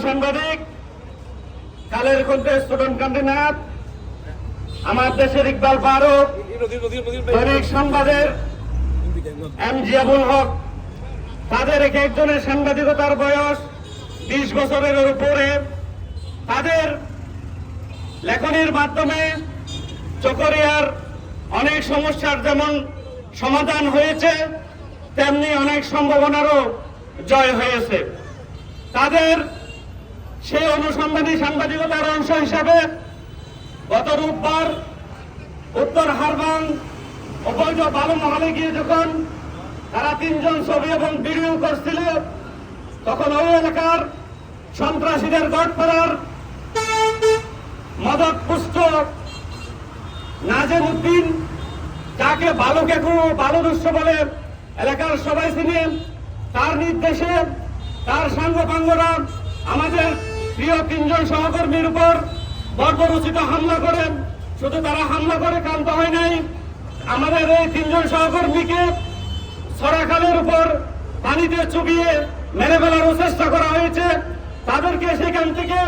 সাংবাদিক কালের কণ্ঠে স্টুডেন্ট কান্ডিনাথ আমার দেশের ইকবাল ফারুক, দৈনিক সংবাদের এমজি আবুল হক, তাদের এক একজনের সাংবাদিকতার বয়স 20 বছরের উপরে। তাদের লেখনীর মাধ্যমে চকরিয়ার অনেক সমস্যার যেমন সমাধান হয়েছে, তেমনি অনেক সম্ভাবনারও জয় হয়েছে। তাদের সেই অনুসন্ধানী সাংবাদিকতার অংশ হিসাবে গত রোববার উত্তর হারবাং অবৈধ বালু মহলে গিয়ে যখন তারা 3 জন ছবি এবং ভিডিও করছিল, তখন ওই এলাকার সন্ত্রাসীদের গড়পাড়ার মদত পুষ্ট নাজেম উদ্দিন, যাকে বালু কেকু বালু দুষ্ট বলে এলাকার সবাই চিনে, তার নির্দেশে তার সাঙ্গপাঙ্গরা আমাদের প্রিয় 3 জন সহকর্মীর উপর বর্বরোচিত হামলা করেন। শুধু তারা হামলা করে ক্ষান্ত হয় নাই, আমাদের এই 3 জন সহকর্মীকে সরাখালের উপর পানিতে চুবিয়ে মেরে ফেলারও চেষ্টা করা হয়েছে। তাদেরকে সেখান থেকে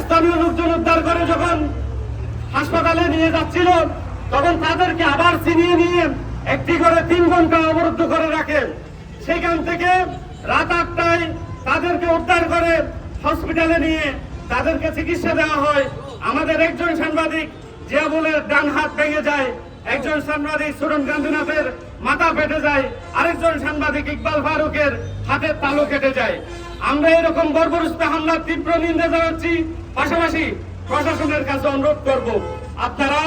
স্থানীয় লোকজন উদ্ধার করে যখন হাসপাতালে নিয়ে যাচ্ছিল, তখন তাদেরকে আবার ছিনিয়ে নিয়ে একটি করে 3 ঘন্টা অবরুদ্ধ করে রাখে। সেখান থেকে রাত 8টায় তাদেরকে উদ্ধার করে হসপিটালে নিয়ে তাদেরকে চিকিৎসা দেওয়া হয়। আমাদের একজন সাংবাদিক জিয়াবুলের ডান হাত ভেঙে যায়, একজন সাংবাদিক স্টুডেন্ট কান্দিনাথের মাথা ফেটে যায়, আরেকজন সাংবাদিক ইকবাল ফারুকের হাতের তালু কেটে যায়। আমরা এরকম বর্বরোচিত হামলার তীব্র নিন্দা জানাচ্ছি। পাশাপাশি প্রশাসনের কাছে অনুরোধ করব, আপনারা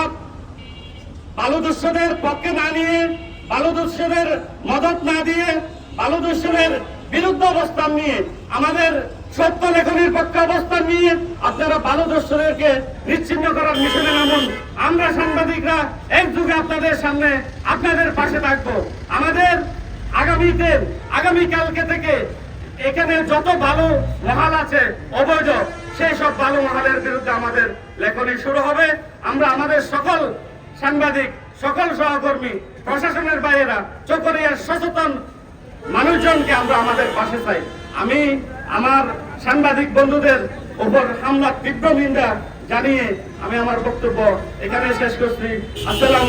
বালুদস্যুদের পক্ষে না নিয়ে, বালুদস্যুদের মদত না দিয়ে, বালুদস্যুদের বিরুদ্ধে অবস্থান নিয়ে, আমাদের সত্য লেখনীর পক্ষে অবস্থান নিয়ে আপনারা বালুদস্যুদেরকে নিশ্চিহ্ন করার মিশনে নামুন। আমরা সাংবাদিকরা একযুগে আপনাদের সামনে আপনাদের পাশে থাকবো। আমাদের আগামীকালকে থেকে এখানে যত বালু মহাল আছে অবৈধ, সেই সব বালু মহালের বিরুদ্ধে আমাদের লেখনী শুরু হবে। আমরা আমাদের সকল সাংবাদিক, সকল সহকর্মী, প্রশাসনের বাইরেরা, চকরিয়ার সচেতন মানুষজনকে আমরা আমাদের পাশে চাই। আমি আমার সাংবাদিক বন্ধুদের উপর হামলার তীব্র নিন্দা জানিয়ে আমি আমার বক্তব্য এখানে শেষ করছি। আসসালামু